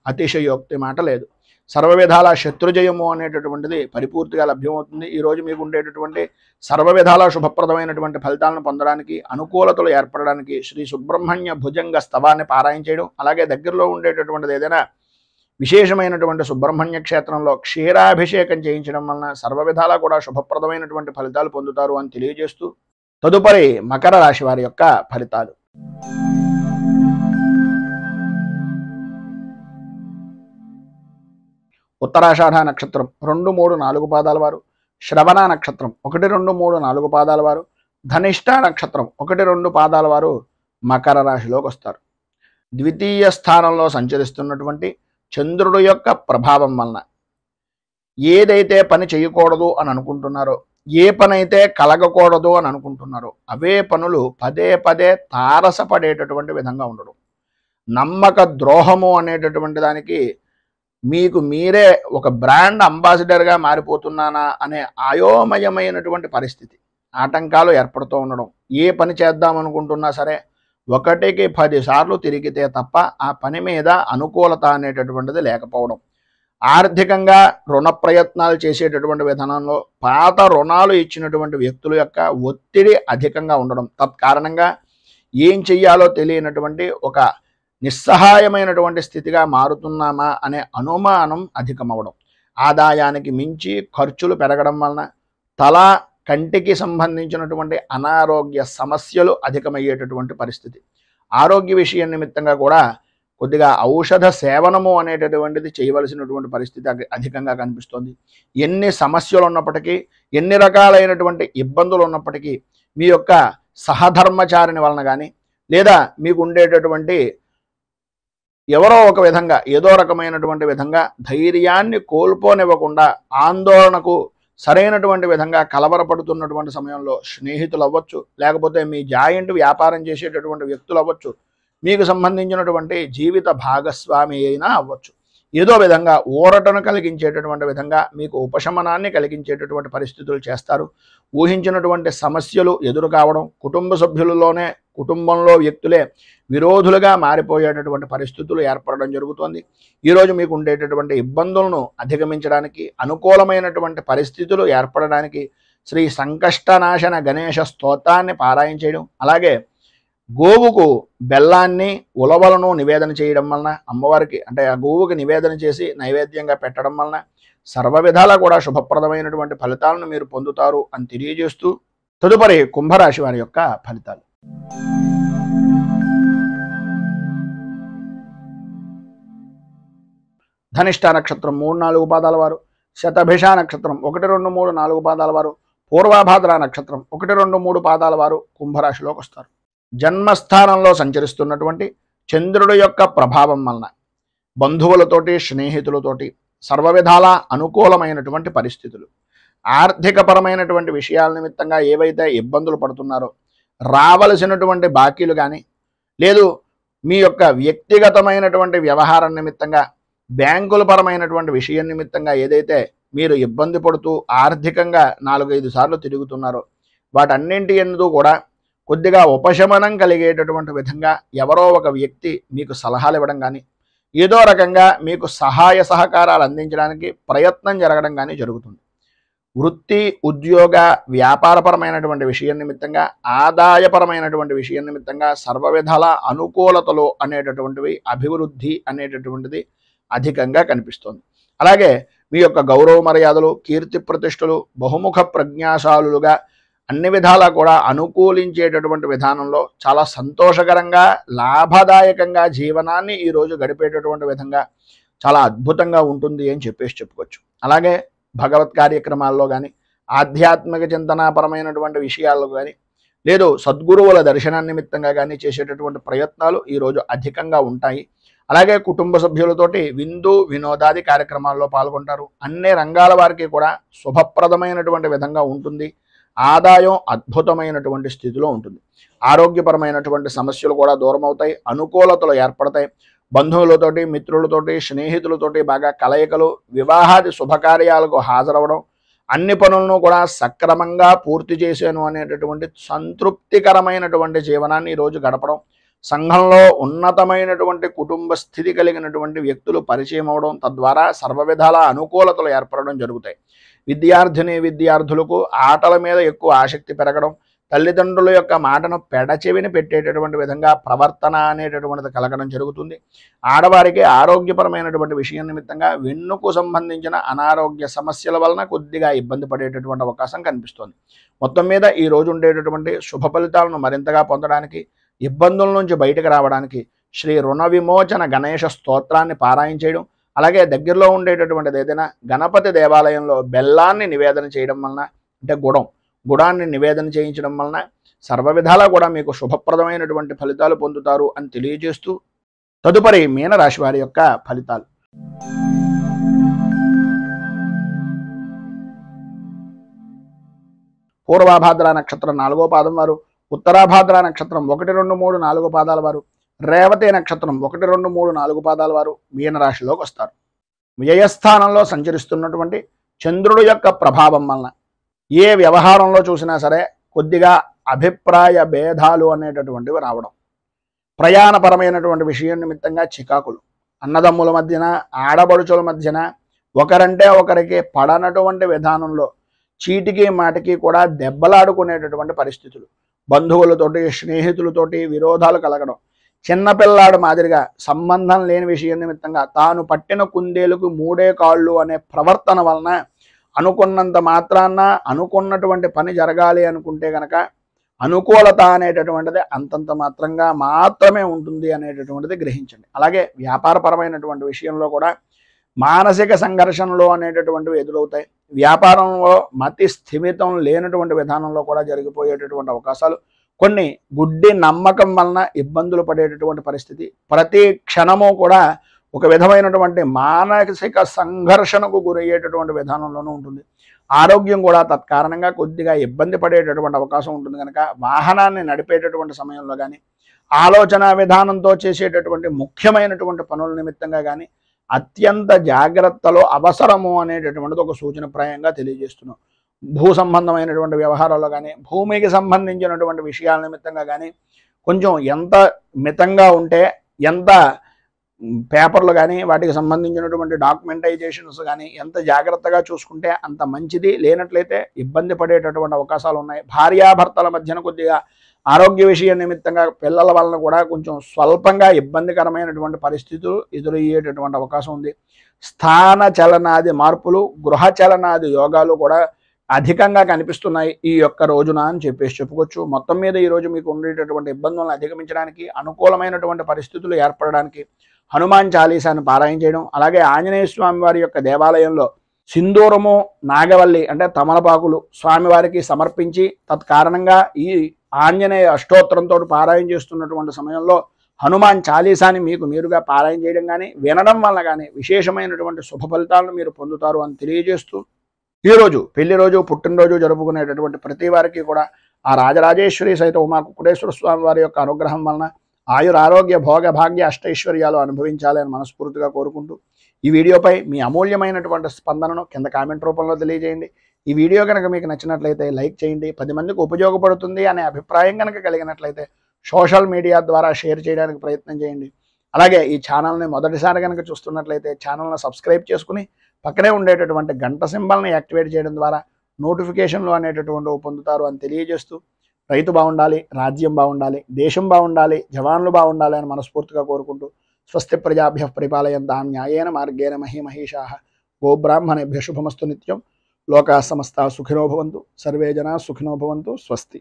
అతిశయోక్తి మాట లేదు. సర్వ విధాల శత్రుజయము అనేటటువంటిది పరిపూర్తిగా లభ్యమవుతుంది. ఈరోజు మీకు ఉండేటటువంటి సర్వ విధాల శుభప్రదమైనటువంటి ఫలితాలను పొందడానికి, అనుకూలతలు ఏర్పడడానికి శ్రీ సుబ్రహ్మణ్య భుజంగ స్తవాన్ని పారాయణ చేయడం, అలాగే దగ్గరలో ఉండేటటువంటిది ఏదైనా విశేషమైనటువంటి సుబ్రహ్మణ్య క్షేత్రంలో క్షీరాభిషేకం చేయించడం వలన సర్వ విధాలా కూడా శుభప్రదమైనటువంటి ఫలితాలు పొందుతారు అని తెలియజేస్తూ తదుపరి మకర రాశి వారి యొక్క ఫలితాలు. ఉత్తరాషాఢ నక్షత్రం 2, 3, 4 పాదాల వారు, శ్రవణ నక్షత్రం 1, 2, 3, 4 పాదాల వారు, ధనిష్ట నక్షత్రం 1, 2 పాదాల వారు మకర రాశిలోకి వస్తారు. ద్వితీయ స్థానంలో సంచరిస్తున్నటువంటి చంద్రుడు యొక్క ప్రభావం వలన ఏదైతే పని చేయకూడదు అని అనుకుంటున్నారో, ఏ పని అయితే కలగకూడదు అని అనుకుంటున్నారో అవే పనులు పదే పదే తారసపడేటటువంటి విధంగా ఉండడం, నమ్మక ద్రోహము అనేటటువంటి దానికి మీకు మీరే ఒక బ్రాండ్ అంబాసిడర్గా మారిపోతున్నానా అనే అయోమయమైనటువంటి పరిస్థితి, ఆటంకాలు ఏర్పడుతూ ఉండడం. ఏ పని చేద్దామనుకుంటున్నా సరే 1కి 10 సార్లు తిరిగితే తప్ప ఆ పని మీద అనుకూలత అనేటటువంటిది లేకపోవడం, ఆర్థికంగా రుణ ప్రయత్నాలు చేసేటటువంటి విధానంలో పాత రుణాలు ఇచ్చినటువంటి వ్యక్తుల యొక్క ఒత్తిడి అధికంగా ఉండడం, తత్కారణంగా ఏం చెయ్యాలో తెలియనటువంటి ఒక నిస్సహాయమైనటువంటి స్థితిగా మారుతున్నామా అనే అనుమానం అధికమవడం, ఆదాయానికి మించి ఖర్చులు పెరగడం వలన తల కంటికి సంబంధించినటువంటి అనారోగ్య సమస్యలు అధికమయ్యేటటువంటి పరిస్థితి, ఆరోగ్య విషయం నిమిత్తంగా కూడా కొద్దిగా ఔషధ సేవనము అనేటటువంటిది చేయవలసినటువంటి పరిస్థితి అధికంగా కనిపిస్తుంది. ఎన్ని సమస్యలు ఉన్నప్పటికీ, ఎన్ని రకాలైనటువంటి ఇబ్బందులు ఉన్నప్పటికీ మీ యొక్క సహధర్మచారిని వలన కానీ లేదా మీకు ఉండేటటువంటి ఎవరో ఒక విధంగా ఏదో రకమైనటువంటి విధంగా ధైర్యాన్ని కోల్పోనివ్వకుండా ఆందోళనకు సరైనటువంటి విధంగా కలవరపడుతున్నటువంటి సమయంలో స్నేహితులు అవ్వచ్చు, లేకపోతే మీ జాయింట్ వ్యాపారం చేసేటటువంటి వ్యక్తులు అవ్వచ్చు, మీకు సంబంధించినటువంటి జీవిత భాగస్వామి అయినా అవ్వచ్చు, ఏదో విధంగా ఊరటను కలిగించేటటువంటి విధంగా మీకు ఉపశమనాన్ని కలిగించేటటువంటి పరిస్థితులు చేస్తారు. ఊహించినటువంటి సమస్యలు ఎదురు కావడం, కుటుంబ సభ్యులలోనే కుటుంబంలో వ్యక్తులే విరోధులుగా మారిపోయేటటువంటి పరిస్థితులు ఏర్పడడం జరుగుతుంది. ఈరోజు మీకు ఉండేటటువంటి ఇబ్బందులను అధిగమించడానికి, అనుకూలమైనటువంటి పరిస్థితులు ఏర్పడడానికి శ్రీ సంకష్టనాశన గణేశ స్తోత్రాన్ని పారాయణ చేయడం, అలాగే గోవుకు బెల్లాన్ని ఉలవలను నివేదన చేయడం వలన అమ్మవారికి అంటే ఆ గోవుకి నివేదన చేసి నైవేద్యంగా పెట్టడం వలన సర్వ విధాలా కూడా శుభప్రదమైనటువంటి ఫలితాలను మీరు పొందుతారు అని తెలియజేస్తూ తదుపరి కుంభరాశి వారి యొక్క ఫలితాలు. ధనిష్ట నక్షత్రం 3, 4 పాదాల వారు, శతభిష నక్షత్రం 1, 2, 3, 4 పాదాల వారు, పూర్వభాద్ర నక్షత్రం 1, 2, 3 పాదాల వారు కుంభరాశిలోకి వస్తారు. జన్మస్థానంలో సంచరిస్తున్నటువంటి చంద్రుడి యొక్క ప్రభావం వలన బంధువులతోటి స్నేహితులతోటి సర్వవిధాల అనుకూలమైనటువంటి పరిస్థితులు, ఆర్థికపరమైనటువంటి విషయాల నిమిత్తంగా ఏవైతే ఇబ్బందులు పడుతున్నారో రావలసినటువంటి బాకీలు కానీ, లేదు మీ యొక్క వ్యక్తిగతమైనటువంటి వ్యవహారం నిమిత్తంగా బ్యాంకుల పరమైనటువంటి విషయం నిమిత్తంగా ఏదైతే మీరు ఇబ్బంది పడుతూ ఆర్థికంగా 4-5 సార్లు తిరుగుతున్నారో వాటన్నింటి యందు కూడా కొద్దిగా ఉపశమనం కలిగేటటువంటి విధంగా ఎవరో ఒక వ్యక్తి మీకు సలహాలు ఇవ్వడం కానీ, ఏదో రకంగా మీకు సహాయ సహకారాలు అందించడానికి ప్రయత్నం జరగడం కానీ జరుగుతుంది. వృత్తి, ఉద్యోగ, వ్యాపారపరమైనటువంటి విషయం నిమిత్తంగా, ఆదాయపరమైనటువంటి విషయం నిమిత్తంగా సర్వవిధాల అనుకూలతలు అనేటటువంటివి, అభివృద్ధి అనేటటువంటిది అధికంగా కనిపిస్తుంది. అలాగే మీ యొక్క గౌరవ మర్యాదలు, కీర్తి ప్రతిష్టలు బహుముఖ ప్రజ్ఞాశాలుగా అన్ని విధాలా కూడా అనుకూలించేటటువంటి విధానంలో చాలా సంతోషకరంగా, లాభదాయకంగా జీవనాన్ని ఈరోజు గడిపేటటువంటి విధంగా చాలా అద్భుతంగా ఉంటుంది అని చెప్పుకోవచ్చు. అలాగే భగవత్ కార్యక్రమాల్లో కానీ, ఆధ్యాత్మిక చింతనాపరమైనటువంటి విషయాల్లో కానీ, లేదు సద్గురువుల దర్శన నిమిత్తంగా కానీ చేసేటటువంటి ప్రయత్నాలు ఈరోజు అధికంగా ఉంటాయి. అలాగే కుటుంబ సభ్యులతోటి విందు వినోదాది కార్యక్రమాల్లో పాల్గొంటారు. అన్ని రంగాల వారికి కూడా శుభప్రదమైనటువంటి విధంగా ఉంటుంది. ఆదాయం అద్భుతమైనటువంటి స్థితిలో ఉంటుంది. ఆరోగ్యపరమైనటువంటి సమస్యలు కూడా దూరం అవుతాయి. అనుకూలతలు ఏర్పడతాయి. బంధువులతోటి, మిత్రులతోటి, స్నేహితులతోటి బాగా కలయికలు, వివాహాది శుభకార్యాలకు హాజరవడం, అన్ని పనులను కూడా సక్రమంగా పూర్తి చేశాను అనేటటువంటి సంతృప్తికరమైనటువంటి జీవనాన్ని ఈరోజు గడపడం, సంఘంలో ఉన్నతమైనటువంటి కుటుంబ స్థితి కలిగినటువంటి వ్యక్తులు పరిచయం అవడం, తద్వారా సర్వవిధాల అనుకూలతలు ఏర్పడడం జరుగుతాయి. విద్యార్థులకు ఆటల మీద ఎక్కువ ఆసక్తి పెరగడం, తల్లిదండ్రుల యొక్క మాటను పెడచెవిని పెట్టేటటువంటి విధంగా ప్రవర్తన అనేటటువంటిది కలగడం జరుగుతుంది. ఆడవారికి ఆరోగ్యపరమైనటువంటి విషయం నిమిత్తంగా వెన్నుకు సంబంధించిన అనారోగ్య సమస్యల వలన కొద్దిగా ఇబ్బంది పడేటటువంటి అవకాశం కనిపిస్తుంది. మొత్తం మీద ఈ రోజు ఉండేటటువంటి శుభ ఫలితాలను మరింతగా పొందడానికి, ఇబ్బందుల నుంచి బయటకు రావడానికి శ్రీ రుణ విమోచన గణేష స్తోత్రాన్ని పారాయణ చేయడం, అలాగే దగ్గరలో ఉండేటటువంటిది ఏదైనా గణపతి దేవాలయంలో బెల్లాన్ని నివేదన చేయడం వలన, అంటే గుడాన్ని నివేదన చేయించడం వలన సర్వవిధాలా కూడా మీకు శుభప్రదమైనటువంటి ఫలితాలు పొందుతారు అని తెలియజేస్తూ, తదుపరి మీనరాశి వారి యొక్క ఫలితాలు. పూర్వాభాద్ర నక్షత్రం 4వ పాదం వారు, ఉత్తరాభాద్ర నక్షత్రం 1, 2, 3, 4 పాదాల వారు, రేవతి నక్షత్రం 1, 2, 3, 4 పాదాల వారు మీనరాశిలోకి వస్తారు. వ్యయస్థానంలో సంచరిస్తున్నటువంటి చంద్రుడు యొక్క ప్రభావం వలన ఏ వ్యవహారంలో చూసినా సరే కొద్దిగా అభిప్రాయ భేదాలు అనేటటువంటివి రావడం, ప్రయాణపరమైనటువంటి విషయం నిమిత్తంగా చికాకులు, అన్నదమ్ముల మధ్యన, ఆడబడుచుల మధ్యన ఒకరంటే ఒకరికి పడనటువంటి విధానంలో చీటికి మాటికి కూడా దెబ్బలాడుకునేటటువంటి పరిస్థితులు, బంధువులతోటి, స్నేహితులతోటి విరోధాలు కలగడం, చిన్నపిల్లాడు మాదిరిగా సంబంధం లేని విషయం నిమిత్తంగా తాను పట్టిన కుందేలుకు 3 కాళ్ళు అనే ప్రవర్తన వలన అనుకున్నంత మాత్రాన అనుకున్నటువంటి పని జరగాలి అనుకుంటే కనుక అనుకూలత అనేటటువంటిది అంతంత మాత్రంగా మాత్రమే ఉంటుంది అనేటటువంటిది గ్రహించండి. అలాగే వ్యాపారపరమైనటువంటి విషయంలో కూడా మానసిక సంఘర్షణలు అనేటటువంటివి ఎదురవుతాయి. వ్యాపారంలో మతి స్థిమితం లేనటువంటి విధానంలో కూడా జరిగిపోయేటటువంటి అవకాశాలు, కొన్ని గుడ్డి నమ్మకం వలన ఇబ్బందులు పడేటటువంటి పరిస్థితి, ప్రతి క్షణము కూడా ఒక విధమైనటువంటి మానసిక సంఘర్షణకు గురయ్యేటటువంటి విధానంలోనూ ఉంటుంది. ఆరోగ్యం కూడా తత్కారణంగా కొద్దిగా ఇబ్బంది పడేటటువంటి అవకాశం ఉంటుంది. కనుక వాహనాన్ని నడిపేటటువంటి సమయంలో కానీ, ఆలోచన విధానంతో చేసేటటువంటి ముఖ్యమైనటువంటి పనుల నిమిత్తంగా కానీ అత్యంత జాగ్రత్తలో అవసరము అనేటటువంటిది ఒక సూచనప్రాయంగా తెలియజేస్తున్నాం. భూ సంబంధమైనటువంటి వ్యవహారాల్లో కానీ, భూమికి సంబంధించినటువంటి విషయాల నిమిత్తంగా కానీ కొంచెం ఎంత మితంగా ఉంటే, ఎంత పేపర్లు కానీ వాటికి సంబంధించినటువంటి డాక్యుమెంటైజేషన్స్ కానీ ఎంత జాగ్రత్తగా చూసుకుంటే అంత మంచిది. లేనట్లయితే ఇబ్బంది పడేటటువంటి అవకాశాలు ఉన్నాయి. భార్యాభర్తల మధ్యన కొద్దిగా ఆరోగ్య విషయం నిమిత్తంగా పిల్లల వలన కూడా కొంచెం స్వల్పంగా ఇబ్బందికరమైనటువంటి పరిస్థితులు ఎదురయ్యేటటువంటి అవకాశం ఉంది. స్థాన చలనాది మార్పులు, గృహ చలనాది యోగాలు కూడా అధికంగా కనిపిస్తున్నాయి ఈ యొక్క రోజున అని చెప్పుకోవచ్చు. మొత్తం మీద ఈరోజు మీకు ఉండేటటువంటి ఇబ్బందులను అధిగమించడానికి, అనుకూలమైనటువంటి పరిస్థితులు ఏర్పడడానికి హనుమాన్ చాలీసాను పారాయణ చేయడం, అలాగే ఆంజనేయ స్వామి వారి యొక్క దేవాలయంలో సింధూరము, నాగవల్లి అంటే తమలపాకులు స్వామివారికి సమర్పించి తత్కారణంగా ఈ ఆంజనేయ అష్టోత్తరంతో పారాయణ చేస్తున్నటువంటి సమయంలో హనుమాన్ చాలీసాని మీకు మీరుగా పారాయణ చేయడం కానీ వినడం వల్ల కానీ విశేషమైనటువంటి శుభ ఫలితాలను మీరు పొందుతారు అని తెలియజేస్తూ, ఈరోజు పెళ్లి రోజు పుట్టినరోజు జరుపుకునేటటువంటి ప్రతి వారికి కూడా ఆ రాజరాజేశ్వరి సైతం ఉమా కుక్కుటేశ్వర స్వామి వారి యొక్క అనుగ్రహం వలన ఆయురారోగ్య భోగ భాగ్య అష్టైశ్వర్యాలు అనుభవించాలని మనస్ఫూర్తిగా కోరుకుంటూ, ఈ వీడియోపై మీ అమూల్యమైనటువంటి స్పందనను కింద కామెంట్ రూపంలో తెలియజేయండి. ఈ వీడియో కనుక మీకు నచ్చినట్లయితే లైక్ చేయండి. 10 మందికి ఉపయోగపడుతుంది అనే అభిప్రాయం కనుక కలిగినట్లయితే సోషల్ మీడియా ద్వారా షేర్ చేయడానికి ప్రయత్నం చేయండి. అలాగే ఈ ఛానల్ని మొదటిసారి కనుక చూస్తున్నట్లయితే ఛానల్ని సబ్స్క్రైబ్ చేసుకుని పక్కనే ఉండేటటువంటి గంట సింబల్ని యాక్టివేట్ చేయడం ద్వారా నోటిఫికేషన్లు అనేటటువంటి పొందుతారు అని తెలియజేస్తూ, రైతు బాగుండాలి, రాజ్యం బాగుండాలి, దేశం బాగుండాలి, జవాన్లు బాగుండాలి అని మనస్ఫూర్తిగా కోరుకుంటూ, స్వస్తి ప్రజాభ్యః పరిపాలయంతాం న్యాయేన మార్గేణ మహీమహీషాః గోబ్రాహ్మణేభ్యః శుభమస్తు నిత్యం. లోకాః సమస్తాః సుఖినో భవంతు. సర్వే జనాః సుఖినో భవంతు. స్వస్తి.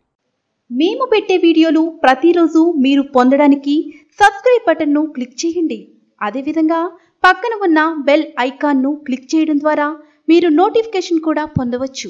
మేము పెట్టే వీడియోలు ప్రతిరోజు మీరు పొందడానికి సబ్స్క్రైబ్ బటన్ను క్లిక్ చేయండి. అదేవిధంగా పక్కన ఉన్న బెల్ ఐకాన్ను క్లిక్ చేయడం ద్వారా మీరు నోటిఫికేషన్ కూడా పొందవచ్చు.